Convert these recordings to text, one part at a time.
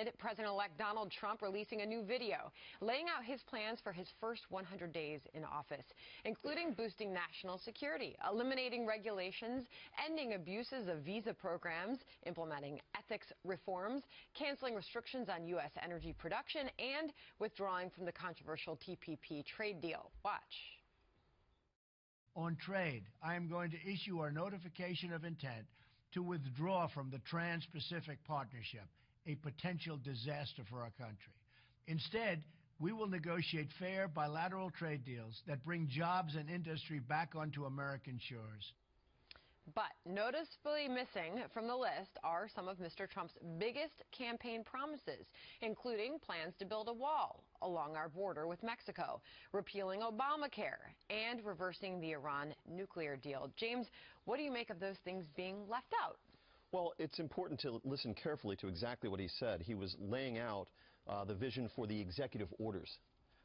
amid President-elect Donald Trump releasing a new video laying out his plans for his first 100 days in office, including boosting national security, eliminating regulations, ending abuses of visa programs, implementing ethics reforms, canceling restrictions on U.S. energy production, and withdrawing from the controversial TPP trade deal. Watch. On trade, I am going to issue our notification of intent to withdraw from the Trans-Pacific Partnership, a potential disaster for our country. Instead, we will negotiate fair bilateral trade deals that bring jobs and industry back onto American shores. But noticeably missing from the list are some of Mr. Trump's biggest campaign promises, including plans to build a wall along our border with Mexico, repealing Obamacare, and reversing the Iran nuclear deal. James, what do you make of those things being left out? Well, it's important to listen carefully to exactly what he said. He was laying out the vision for the executive orders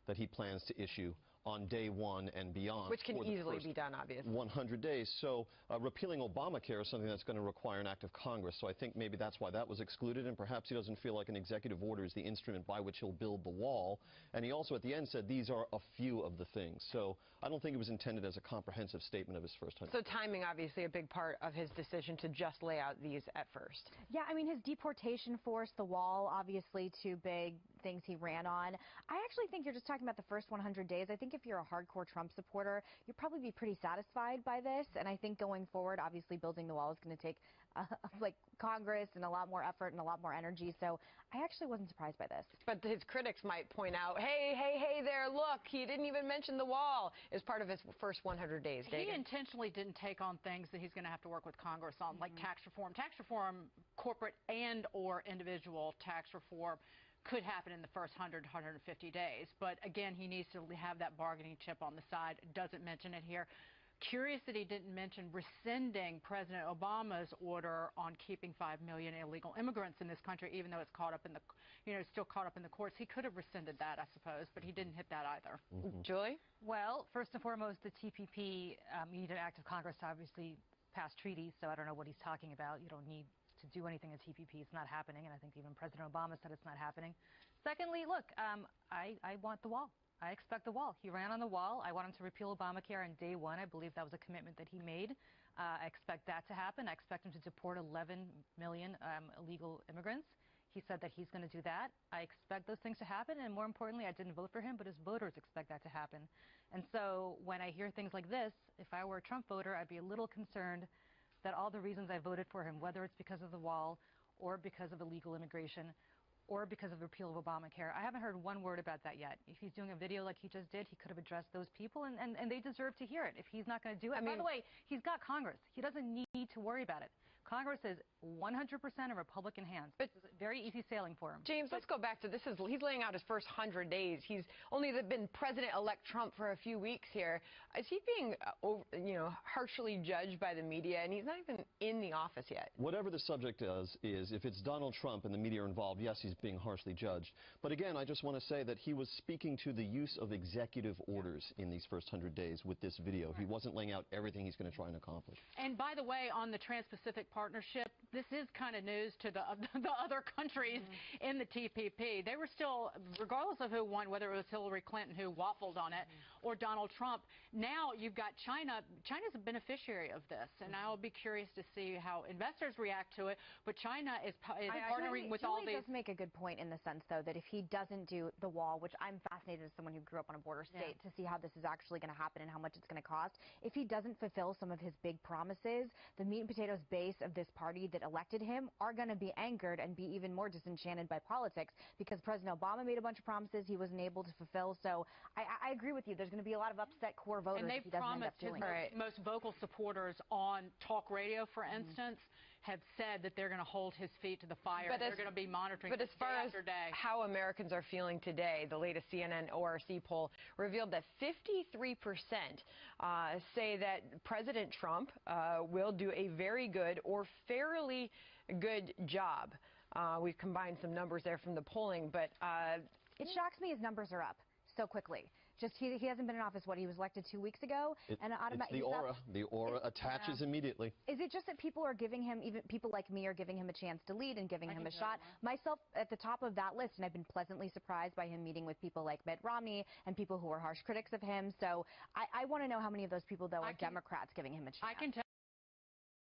that he plans to issue on day one and beyond. Which can easily be done, obviously. 100 days. So repealing Obamacare is something that's going to require an act of Congress. So I think maybe that's why that was excluded, and perhaps he doesn't feel like an executive order is the instrument by which he'll build the wall. And he also at the end said these are a few of the things. So I don't think it was intended as a comprehensive statement of his first 100. So timing, obviously, a big part of his decision to just lay out these at first. Yeah, I mean, his deportation force, the wall, obviously two big things he ran on. I actually think you're just talking about the first 100 days. I think if you're a hardcore Trump supporter, you'll probably be pretty satisfied by this. And I think going forward, obviously building the wall is going to take like Congress and a lot more effort and a lot more energy. So I actually wasn't surprised by this. But his critics might point out, hey there, look, he didn't even mention the wall as part of his first 100 days. He intentionally didn't take on things that he's going to have to work with Congress on, like tax reform, corporate and or individual tax reform. Could happen in the first 150 days. But again, he needs to have that bargaining chip on the side. Doesn't mention it here. Curious that he didn't mention rescinding President Obama's order on keeping 5 million illegal immigrants in this country, even though it's caught up in the, still caught up in the courts. He could have rescinded that, I suppose, but he didn't hit that either. Julie? Well, first and foremost, the TPP, you need an act of Congress to obviously pass treaties, so I don't know what he's talking about. You don't need to do anything in TPP. It's not happening, and I think even President Obama said it's not happening. Secondly, look, I want the wall. I expect the wall. He ran on the wall. I want him to repeal Obamacare on day one. I believe that was a commitment that he made. I expect that to happen. I expect him to deport 11 million illegal immigrants. He said that he's going to do that. I expect those things to happen, and more importantly, I didn't vote for him, but his voters expect that to happen. And so when I hear things like this, if I were a Trump voter, I'd be a little concerned that all the reasons I voted for him, whether it's because of the wall or because of illegal immigration or because of the repeal of Obamacare, I haven't heard one word about that yet. If he's doing a video like he just did, he could have addressed those people, and they deserve to hear it. If he's not going to do it, by the way, he's got Congress. He doesn't need to worry about it. Congress is 100% in Republican hands. But it's very easy sailing for him. James, let's go back to this. He's laying out his first 100 days. He's only been President-elect Trump for a few weeks here. Is he being, harshly judged by the media, and he's not even in the office yet? Whatever the subject is if it's Donald Trump and the media are involved, yes, he's being harshly judged. But again, I just want to say that he was speaking to the use of executive orders in these first 100 days with this video. He wasn't laying out everything he's going to try and accomplish. And by the way, on the Trans-Pacific Partnership, this is kind of news to the other countries in the TPP. They were still, regardless of who won, whether it was Hillary Clinton who waffled on it or Donald Trump, now you've got China. China's a beneficiary of this, and I'll be curious to see how investors react to it. But China is partnering with all these. Julie does make a good point in the sense, though, that if he doesn't do the wall, which I'm fascinated as someone who grew up on a border state to see how this is actually going to happen and how much it's going to cost. If he doesn't fulfill some of his big promises, the meat and potatoes base of this party that elected him are going to be angered and be even more disenchanted by politics because President Obama made a bunch of promises he wasn't able to fulfill. So I agree with you. There's going to be a lot of upset core voters if he doesn't end up doing it. And his most vocal supporters on talk radio, for instance, have said that they're going to hold his feet to the fire. They're going to be monitoring But as far as day. how Americans are feeling today, the latest CNN ORC poll revealed that 53% say that President Trump will do a very good or fairly good job. We've combined some numbers there from the polling, but it shocks me his numbers are up so quickly. Just he hasn't been in office. What, he was elected 2 weeks ago, and it's the aura. The aura attaches immediately. Is it just that people are giving him, even people like me, are giving him a chance to lead and giving him a shot? Myself at the top of that list, and I've been pleasantly surprised by him meeting with people like Mitt Romney and people who are harsh critics of him. So I want to know how many of those people, though, are Democrats giving him a chance.